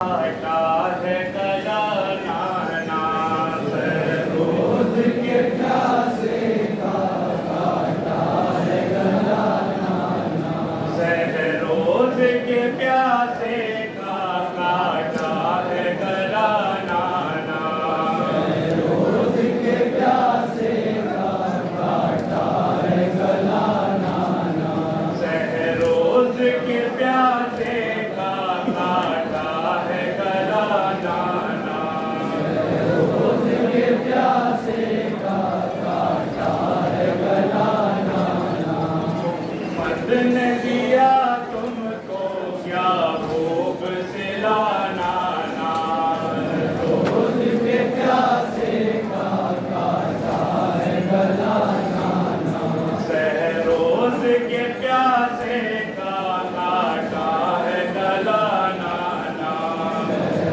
काटा है गला नाना रोज के प्यासे का काटा है गला नाना रोज के प्यासे का काटा है गला नाना रोज के प्यासे का काटा है गला नाना रोज के प्यासे का काटा है गला नाना रोज के प्यासे का काटा है गला नाना मर्द ने दिया तुमको क्या भोग सिलाना रोज के प्यासे का काटा है गला नाना रोज के प्यासे का काटा है गला नाना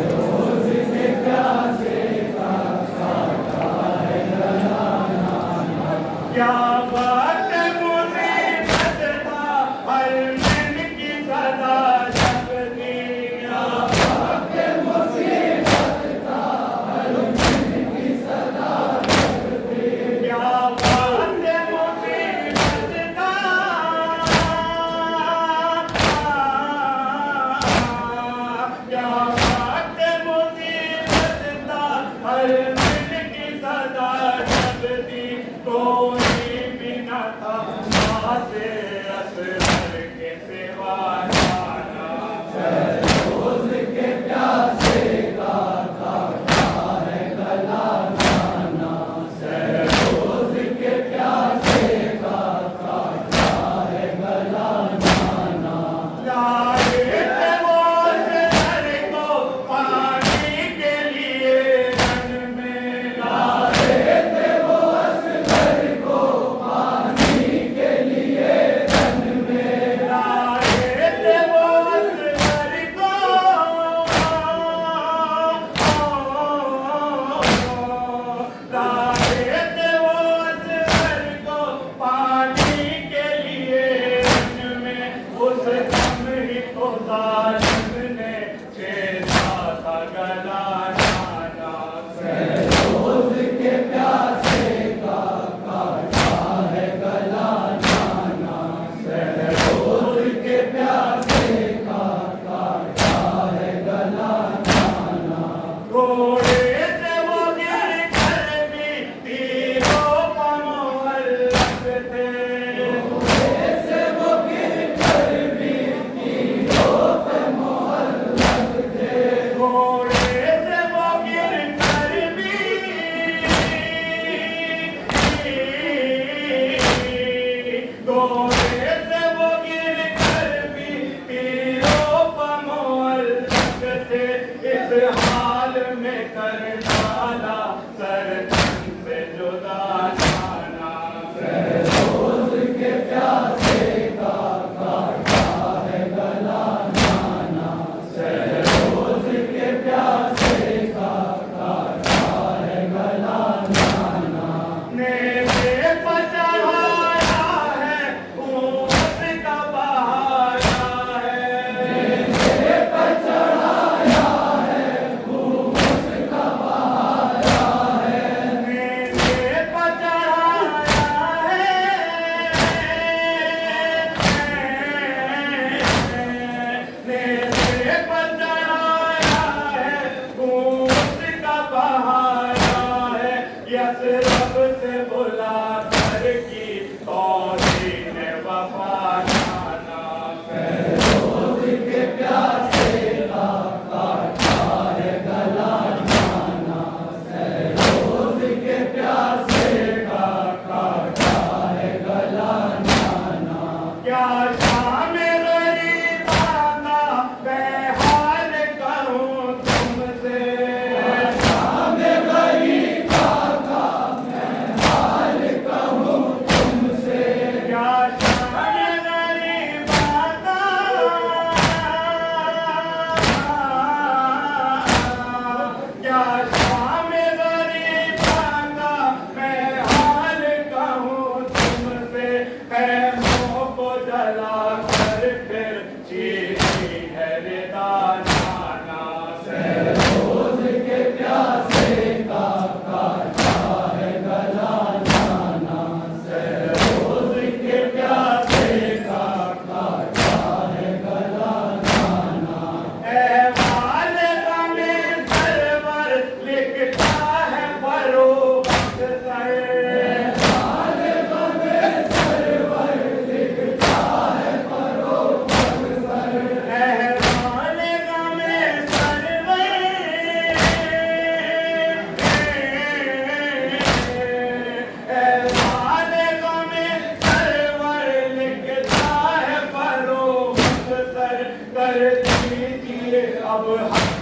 रोज के प्यासे का काटा है गला नाना क्या बात मुसीबत था हर दिन की सदा जगती क्या बात मुसीबत था हर दिन की सदा जगती क्या बात मुसीबत था क्या बात मुसीबत था हर दिन की सदा जगती कोई भी न था से असर के सिवा जाना रोज के प्यासे का काटा है गला नाना रोज के प्यासे का काटा है गला नाना लाए थे वो शहर को पानी के लिए रन में लाए थे वो शहर को पानी के लिए रन में लाए थे वो शहर को लाए थे वो शहर को पानी के लिए रन में उस हम ही को जालिम ने छेड़ा था गला नाना रोज के प्यासे का काटा है गला नाना रोज के प्यासे का काटा है गला नाना घोड़े से वो गिर कर भी तीरों पर मोहल्लत थे घोड़े से वो गिर कर भी तीरों पर मोहल्लत थे घोड़े से वो गिर कर भी घोड़े से वो गिर कर भी तीरों पर मोहल्लत थे इस हाल में कर डाला सर तन से जुदा जाना रोज के प्यासे का काटा है गला नाना रोज के प्यासे का काटा है गला नाना नेज़े पर चढ़ाया है ऊँट का बहाया है नेज़े पर चढ़ाया है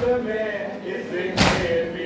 में इसके